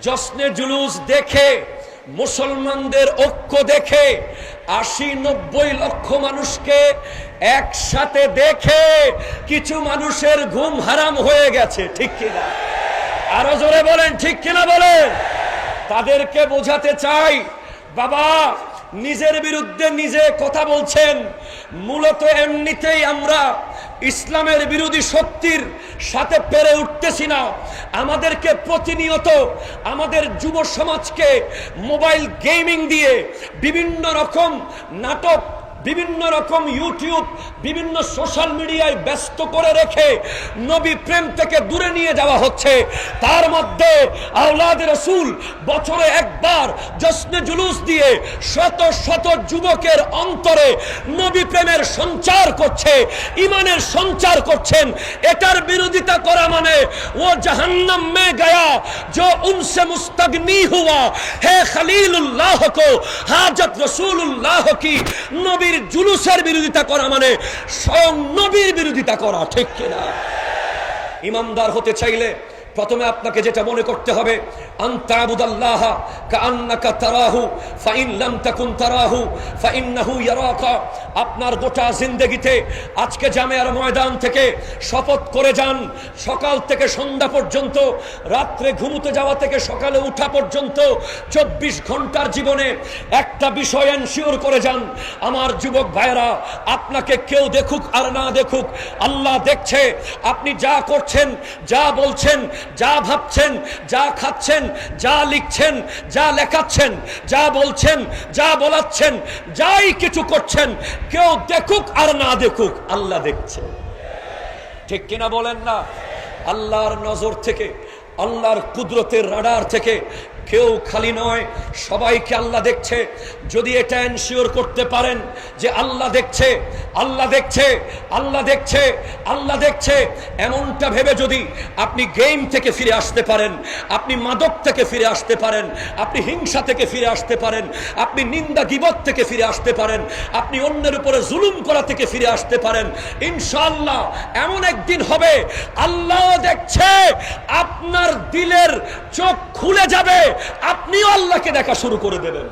জশ্নে জুলুস দেখে, মুসলমানদের ঐক্য দেখে, ৮০-৯০ লক্ষ মানুষকে একসাথে দেখে কিছু মানুষের ঘুম হারাম হয়ে গেছে, ঠিক কিনা? আরো জোরে বলেন, ঠিক কিনা বলেন। তাদেরকে বোঝাতে চাই, বাবা নিজের বিরুদ্ধে নিজে কথা বলছেন, মূলত এমনিতেই আমরা ইসলামের বিরোধী শক্তির সাথে পেরে উঠতেছি না। আমাদেরকে প্রতিনিয়ত আমাদের যুব সমাজকে মোবাইল গেমিং দিয়ে, বিভিন্ন রকম নাটক, বিভিন্ন রকম ইউটিউব, বিভিন্ন সোশ্যাল মিডিয়ায় ব্যস্ত করে রেখে নবী প্রেম থেকে দূরে নিয়ে যাওয়া হচ্ছে। তার মধ্যে আওলাদে রাসূল বছরে একবার জশ্নে জুলুস দিয়ে শত শত যুবকের অন্তরে নবী প্রেমের সঞ্চার করছে, ইমানের সঞ্চার করছেন। এটার বিরোধিতা করা মানে ও জাহান্নাম মে গয়া जो उनसे मुस्तगनी हुआ है खलीलुल्लाह को हाजत रसूलुल्लाह की। नबी জুলুসের বিরোধিতা করা মানে স্বয়ং নবীর বিরোধিতা করা, ঠিক কিনা? ইমানদার হতে চাইলে প্রথমে আপনাকে যেটা মনে করতে হবে, আনতাবুদাল্লাহা কাআন্নাকা তারাহু ফাইন লাম তাকুন তারাহু ফাইন্নাহু ইয়ারাকা। আপনার গোটা জিন্দেগিতে আজকে জামিয়ার ময়দান থেকে শপথ করে যান, সকাল থেকে সন্ধ্যা পর্যন্ত, রাত্রে ঘুমোতে যাওয়া থেকে সকালে উঠা পর্যন্ত 24 ঘন্টার জীবনে একটা বিষয় এনশিওর করে যান, আমার যুবক ভাইরা, আপনাকে কেউ দেখুক আর না দেখুক, আল্লাহ দেখছে। আপনি যা করছেন, যা বলছেন, যা ভাবছেন, যা খাচ্ছেন, যা লিখছেন, যা লেখাচ্ছেন, যা বলছেন, যা বলাচ্ছেন, যাই কিছু করছেন, কেউ দেখুক আর না দেখুক, আল্লাহ দেখছে, ঠিক কিনা বলেন না? আল্লাহর নজর থেকে, আল্লাহর কুদরতের রাডার থেকে কেউ খালি নয়, সবাইকে আল্লাহ দেখছে। যদি এটা এনশিওর করতে পারেন যে আল্লাহ দেখছে, আল্লাহ দেখছে, আল্লাহ দেখছে, আল্লাহ দেখছে, এমনটা ভেবে যদি আপনি গেম থেকে ফিরে আসতে পারেন, আপনি মাদক থেকে ফিরে আসতে পারেন, আপনি হিংসা থেকে ফিরে আসতে পারেন, আপনি নিন্দা গীবত থেকে ফিরে আসতে পারেন, আপনি অন্যের উপরে জুলুম করা থেকে ফিরে আসতে পারেন, ইনশাআল্লাহ এমন একদিন হবে আল্লাহ দেখছে, আপনার দিলের চোখ খুলে যাবে, আপনিও আল্লাহকে দেখা শুরু করে দেবেন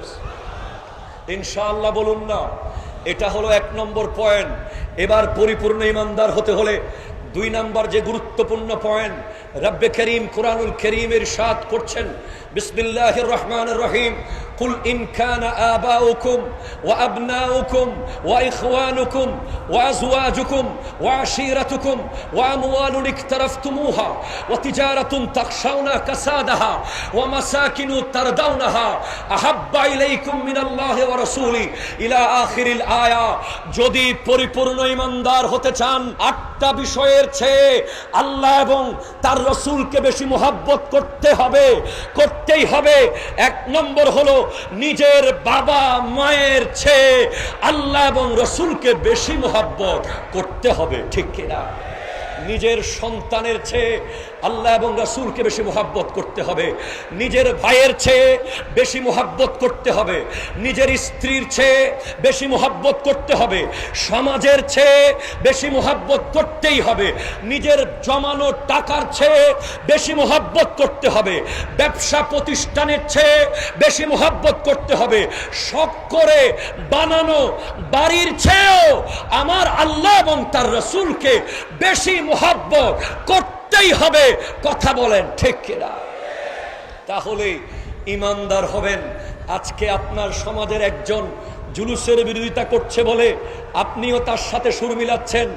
ইনশাআল্লাহ। বলুন না। এটা হলো 1 নম্বর পয়েন্ট। এবার পরিপূর্ণ ইমানদার হতে হলে 2 নম্বর যে গুরুত্বপূর্ণ পয়েন্ট, রব্বে করিম কুরআনুল কারীমের ইরশাদ করছেন, বিসমিল্লাহির রহমানির রহিম, কুল ইন কানা আবাউকুম ওয়া আবনাউকুম ওয়া ইখওয়ানুকুম ওয়া আজওয়াজুকুম ওয়া আশীরাতুকুম ওয়া আমওয়ালুন ইকতারাফতুমুহা ওয়া তিজারাতুন তাখশাউনা কাসাদাহা ওয়া মাসাকিনু তারদাউনাহা আহাব্বা ইলাইকুম মিনাল্লাহি ওয়া রাসূলি ইলা আখিরিল আয়া। যদি পরিপূর্ণ ইমানদার হতে চান, 8টা বিষয়ের চেয়ে আল্লাহ এবং তার রাসূলকে বেশি মুহাব্বত করতে হবে, করতেই হবে। 1 নম্বর হলো নিজের বাবা মায়ের চেয়ে আল্লাহ এবং রাসূলকে বেশি মুহাব্বত করতে হবে, ঠিক কিনা? নিজের সন্তানের চেয়ে আল্লাহ এবং রাসূলকে বেশি মুহাব্বত করতে হবে, নিজের ভাইয়ের চেয়ে বেশি মুহাব্বত করতে হবে, নিজের স্ত্রীর চেয়ে বেশি মুহাব্বত করতে হবে, সমাজের চেয়ে বেশি মুহাব্বত করতেই হবে, নিজের জমানো টাকার চেয়ে বেশি মুহাব্বত করতে হবে, ব্যবসা প্রতিষ্ঠানের চেয়ে বেশি মুহাব্বত করতে হবে, শখ করে বানানো বাড়ির চেয়েও আমার আল্লাহ এবং তার রাসূলকে বেশি মুহাব্বত করতেই হবে। কথা বলেন, ঠিক কিনা? তাহলে ইমানদার হবেন। আজকে আপনার সমাজের একজন জুলুসের বিরোধিতা করছে বলে আপনিও তার সাথে সুর মিলাচ্ছেন,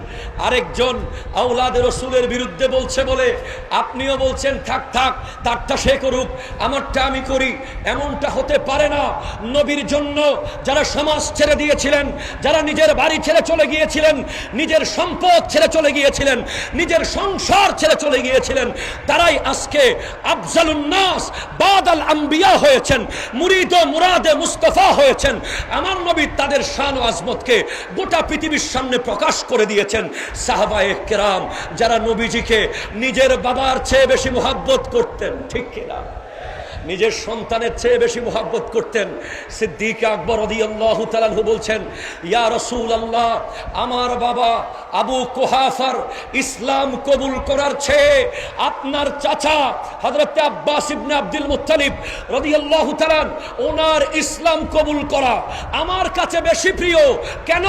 আরেকজন আওলাদে রাসূলের বিরুদ্ধে বলছে বলে আপনিও বলছেন থাক থাক, তারটা সে করুক, আমারটা আমি করি। এমনটা হতে পারে না। নবীর জন্য যারা সমাজ ছেড়ে দিয়েছিলেন, যারা নিজের বাড়ি ছেড়ে চলে গিয়েছিলেন, নিজের সম্পদ ছেড়ে চলে গিয়েছিলেন, নিজের সংসার ছেড়ে চলে গিয়েছিলেন, তারাই আজকে আফজালুন নাস বাদাল আম্বিয়া হয়েছেন, মুরিদ ও মুরাদে মুস্তাফা হয়েছেন। আমার নবী তাদের শান ও আজমতকে গোটা পৃথিবীর সামনে প্রকাশ করে দিয়েছেন। সাহাবায়ে কেরাম যারা নবীজিকে নিজের বাবার চেয়ে বেশি মুহাব্বত করতেন, ঠিক কিনা? নিজের সন্তানের চেয়ে বেশি মুহাব্বত করতেন। সিদ্দিক আকবর রাদিয়াল্লাহু তাআলা আনহু বলছেন, ইয়া রাসূলুল্লাহ, আমার বাবা আবু কুহাফার ইসলাম কবুল করার চেয়ে আপনার চাচা হযরত আব্বাস ইবনে আব্দুল মুত্তালিব রাদিয়াল্লাহু তাআলা ওনার ইসলাম কবুল করা আমার কাছে বেশি প্রিয়। কেন?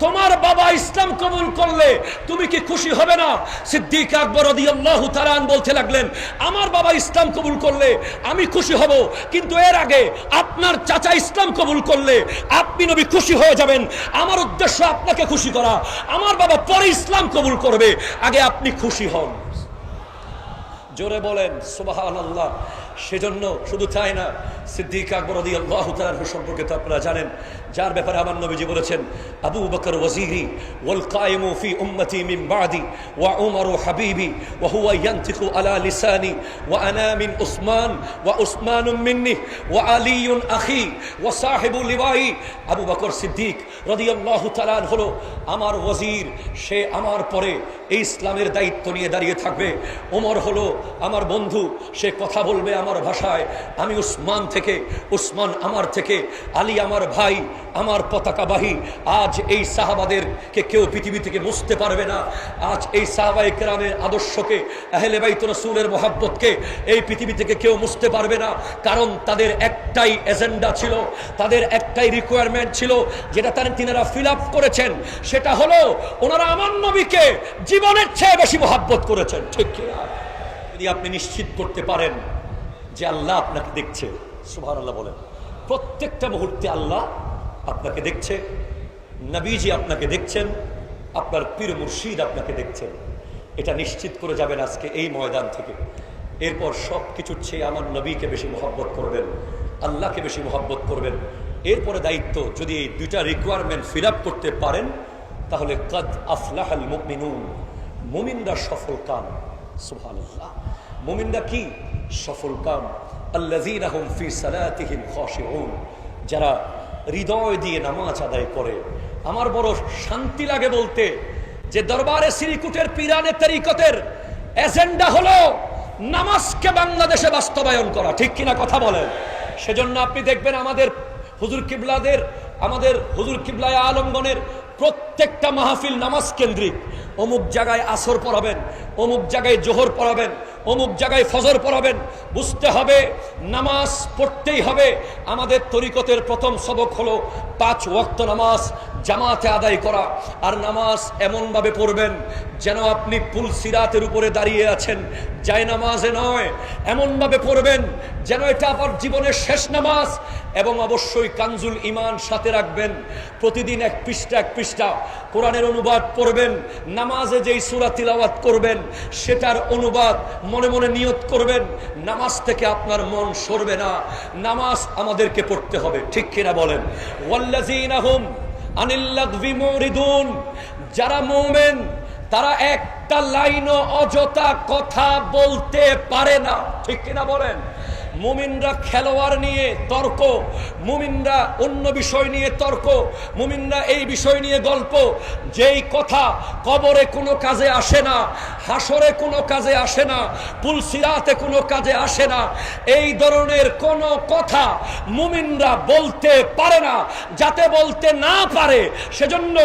তোমার বাবা ইসলাম কবুল করলে তুমি কি খুশি হবে না? সিদ্দিক আকবর রাদিয়াল্লাহু তাআলা বলতে লাগলেন, আমার বাবা ইসলাম কবুল করলে আমি খুশি হব, কিন্তু এর আগে আপনার চাচা ইসলাম কবুল করলে আপনি নবী খুশি হয়ে যাবেন। আমার উদ্দেশ্য আপনাকে খুশি করা। আমার বাবা পরে ইসলাম কবুল করবে, আগে আপনি খুশি হন। জোরে বলেন সুবহানাল্লাহ। সেজন্য শুধু তাই না, সিদ্দিক আকবর রাদিয়াল্লাহু তাআলা সম্পর্কে তো আপনারা জানেন, যার ব্যাপারে আমার নবীজি বলেছেন, আবু বকর ওয়াজিরি ওয়াল কায়েমু ফি উম্মতি মিন বাদি ওয়া উমরু হাবিবি ওয়া হুয়া ইয়ানতিকু আলা লিসানি ওয়া আনা মিন উসমান ওয়া উসমানুম মিন্নি ওয়া আলিউন আখি ওয়া সাহিবু লিওয়াই। আবু বকর সিদ্দিক রাদিয়াল্লাহু তাআলা হলো আমার ওয়াজির, সে আমার পরে এই ইসলামের দায়িত্ব নিয়ে দাঁড়িয়ে থাকবে। ওমর হলো আমার বন্ধু, সে কথা বলবে আমার ভাষায়। আমি উসমান থেকে, উসমান আমার থেকে, আলী আমার ভাই, আমার পতাকাবাহী। আজ এই সাহাবাদেরকে কেউ পৃথিবী থেকে মুছতে পারবে না। আজ এই সাহাবায়ে কেরামের আদর্শকে, আহলে বাইত রাসূলের মহব্বতকে এই পৃথিবী থেকে কেউ মুছতে পারবে না। কারণ তাদের একটাই এজেন্ডা ছিল, তাদের একটাই রিকোয়ারমেন্ট ছিল, যেটা তিনারা ফিল আপ করেছেন। সেটা হলো ওনারা আমার নবীকে জীবনের চেয়ে বেশি মহব্বত করেছেন। ঠিক কি? যদি আপনি নিশ্চিত করতে পারেন যে আল্লাহ আপনাকে দেখছে, সুবহানাল্লাহ বলেন, প্রত্যেকটা মুহূর্তে আল্লাহ আপনাকে দেখছে, নবীজি আপনাকে দেখছেন, আপনার পীর মুর্শিদ আপনাকে দেখছেন, এটা নিশ্চিত করে যাবেন আজকে এই ময়দান থেকে। এরপর সব কিছুর চেয়ে আমার নবীকে বেশি মহব্বত করবেন, আল্লাহকে বেশি মহব্বত করবেন। এরপরে দায়িত্ব, যদি এই দুইটা রিকোয়ারমেন্ট ফিল আপ করতে পারেন, তাহলে কাদ আফলাহাল মুমিনুন, মুমিনরা সফল কাম। সুবহানাল্লাহ। মুমিনরা কি? সফল কাম। আল্লাযীনা হুম ফি সালাতিহিম খাশিউন, যারা হৃদয় দিয়ে নামাজ আদায় করে। আমার বড় শান্তি লাগে বলতে যে দরবারে শ্রীকুটের পিরানে তরিকতের এজেন্ডা হলো নামাজকে বাংলাদেশে বাস্তবায়ন করা। ঠিক কিনা কথা বলেন? সেজন্য আপনি দেখবেন আমাদের হুজুর কিবলায়ে আলমগণের প্রত্যেকটা মাহফিল নামাজ কেন্দ্রিক। অমুক জায়গায় আসর পড়াবেন, অমুক জায়গায় জোহর পড়াবেন, অমুক জায়গায় ফজর পড়াবেন। বুঝতে হবে নামাজ পড়তেই হবে। আমাদের তরিকতের প্রথম সবক হলো 5 ওয়াক্ত নামাজ জামাতে আদায় করা। আর নামাজ এমনভাবে পড়বেন যেন আপনি পুল সিরাতের উপরে দাঁড়িয়ে আছেন, যায় নামাজে নয়। এমনভাবে পড়বেন যেন এটা আপনার জীবনের শেষ নামাজ। এবং অবশ্যই কানজুল ঈমান সাথে রাখবেন। প্রতিদিন 1 পৃষ্ঠা কোরআনের অনুবাদ পড়বেন। নামাজে যেই সূরা তিলাওয়াত করবেন সেটার অনুবাদ মনে মনে নিয়ত করবেন। নামাজ থেকে আপনার মন সরবে না। নামাজ আমাদেরকে পড়তে হবে। ঠিক কিনা বলেন? ওয়াল্লাযীনা হুম আনিল লাগবি মুরিদুন, যারা মুমিন তারা একটা লাইনও অযথা কথা বলতে পারে না। ঠিক কিনা বলেন? মুমিনরা খেলোয়াড় নিয়ে তর্ক, মুমিনরা অন্য বিষয় নিয়ে তর্ক, মুমিনরা এই বিষয় নিয়ে গল্প। যেই কথা কবরে কোনো কাজে আসে না, হাসরে কোনো কাজে আসে না, পুলসিরাতে কোনো কাজে আসে না, এই ধরনের কোনো কথা মুমিনরা বলতে পারে না। যাতে বলতে না পারে সেজন্য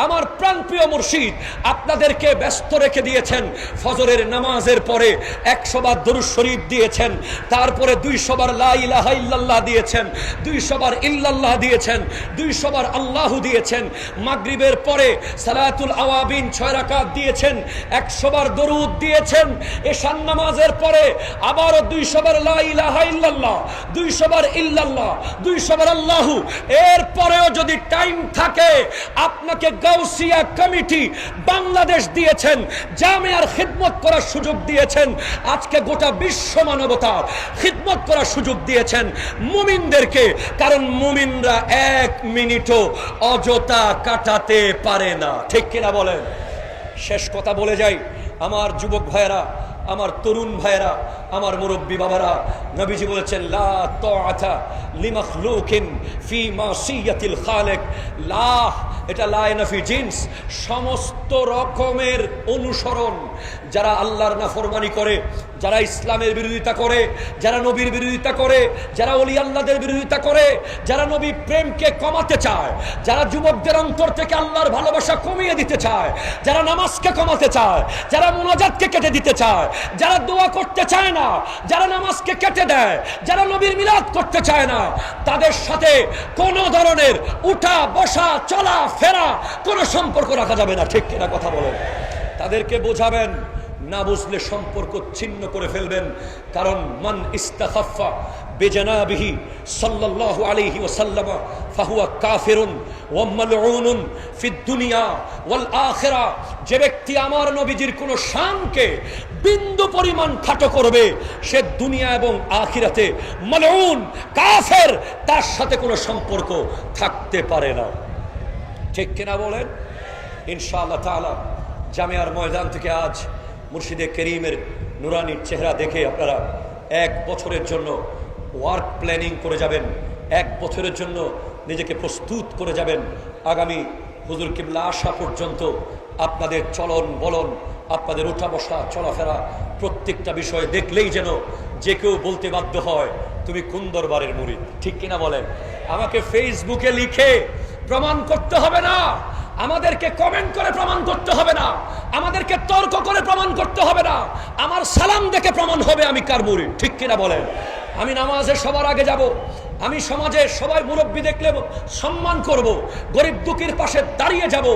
আমার প্রাণপ্রিয় মুর্শিদ আপনাদেরকে ব্যস্ত রেখে দিয়েছেন। ফজরের নামাজের পরে 100 বার দরুদ শরীফ দিয়েছেন, তারপরে 200 বার লা ইলাহা ইল্লাল্লাহ দিয়েছেন, 200 বার ইল্লাল্লাহ দিয়েছেন, 200 বার আল্লাহু দিয়েছেন। মাগরিবের পরে সালাতুল আওয়াবিন 6 রাকাত দিয়েছেন, 100 বার দরুদ দিয়েছেন। এশার নামাজের পরে আবারও 200 বার লা ইলাহা ইল্লাল্লাহ, 200 বার ইল্লাল্লাহ, 200 বার আল্লাহু। এরপরেও যদি টাইম থাকে আপনাকে গাউসিয়া কমিটি বাংলাদেশ দিয়েছেন, জামিয়ার খিদমত করার সুযোগ দিয়েছেন। আজকে গোটা বিশ্ব মানবতার খিদমত করার সুযোগ দিয়েছেন মুমিনদেরকে। কারণ মুমিনরা 1 মিনিটও অযথা কাটাতে পারে না। ঠিক কিনা বলেন? শেষ কথা বলে যাই, আমার যুবক ভাইয়েরা, আমার তরুণ ভাইয়েরা, আমার মুরব্বী বাবারা, নবীজি বলেছেন লা তাআতা লিমাখলুকিন ফি মাসিয়াতিল খালিক। লা, এটা লা নাফি জিন্স, সমস্ত রকমের অনুসরণ যারা আল্লাহর নাফরমানি করে, যারা ইসলামের বিরোধিতা করে, যারা নবীর বিরোধিতা করে, যারা ওলি আল্লাহদের বিরোধিতা করে, যারা নবী প্রেমকে কমাতে চায়, যারা যুবকদের অন্তর থেকে আল্লাহর ভালোবাসা কমিয়ে দিতে চায়, যারা নামাজকে কমাতে চায়, যারা মুনাজাতকে কেটে দিতে চায়, যারা দোয়া করতে চায় না, যারা নামাজকে কেটে দেয়, যারা নবীর মিলাদ করতে চায় না, তাদের সাথে কোন ধরনের উঠা বসা চলা ফেরা কোনো সম্পর্ক রাখা যাবে না। ঠিক কিনা কথা বলেন? তাদেরকে বোঝাবেন, না বুঝলে সম্পর্ক ছিন্ন করে ফেলবেন। কারণ মান ইস্তাখাফা বিজানাবিহি সাল্লাল্লাহু আলাইহি ওয়াসাল্লাম ফাহুয়া কাফিরুন ওয়া মালউনুন ফিদ দুনিয়া ওয়াল আখিরা। যে ব্যক্তি আমার নবীজির কোন শানকে বিন্দু পরিমাণ খাটো করবে, সে দুনিয়া এবং আখিরাতে মালউন, কাফের, তার সাথে কোনো সম্পর্ক থাকতে পারে না। ঠিক কিনা বলেন? ইনশাআল্লাহ তাআলা জামিয়ার ময়দান থেকে আজ মুর্শিদে করিমের নুরানির চেহারা দেখে আপনারা 1 বছরের জন্য ওয়ার্ক প্ল্যানিং করে যাবেন, 1 বছরের জন্য নিজেকে প্রস্তুত করে যাবেন। আগামী হুজুর কিবলা আসা পর্যন্ত আপনাদের চলন বলন, আপনাদের উঠা বসা চলাফেরা প্রত্যেকটা বিষয় দেখলেই যেন যে কেউ বলতে বাধ্য হয় তুমি কোন দরবারের মুরিদ। ঠিক কিনা বলেন? আমাকে ফেসবুকে লিখে প্রমাণ করতে হবে না, আমাদেরকে কমেন্ট করে প্রমাণ করতে হবে না, আমাদেরকে তর্ক করে প্রমাণ করতে হবে না, আমার সালাম দেখে প্রমাণ হবে আমি কার মুরিদ। ঠিক কিনা বলেন? আমি নামাজে সবার আগে যাব, আমি সমাজে সবাই মুরব্বী দেখলে সম্মান করব, গরিব দুঃখীর পাশে দাঁড়িয়ে যাব,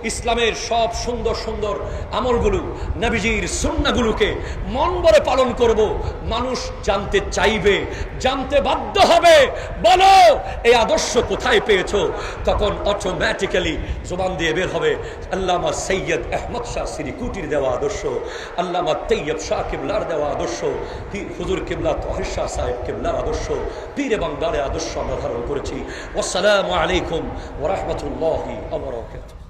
ইসলামের সব সুন্দর সুন্দর আমলগুলো, নবীজির সুন্নাহগুলোকে মন ভরে পালন করব। মানুষ জানতে চাইবে, জানতে বাধ্য হবে, বলো এই আদর্শ কোথায় পেয়েছো? তখন অটোমেটিক্যালি জবান দিয়ে বের হবে আল্লামা সৈয়দ আহমদ শাহ সিরিকুটির দেওয়া আদর্শ, আল্লামা তৈয়ব শাহ কিবলার দেওয়া আদর্শ, হুজুর কিবলা তাহির শাহ সাহেব কিবলার আদর্শ, পীরে বাংলার আদর্শ আমরা ধারণ করেছি। আসসালামু আলাইকুম ওয়া রাহমাতুল্লাহি ওয়া বারাকাতুহু।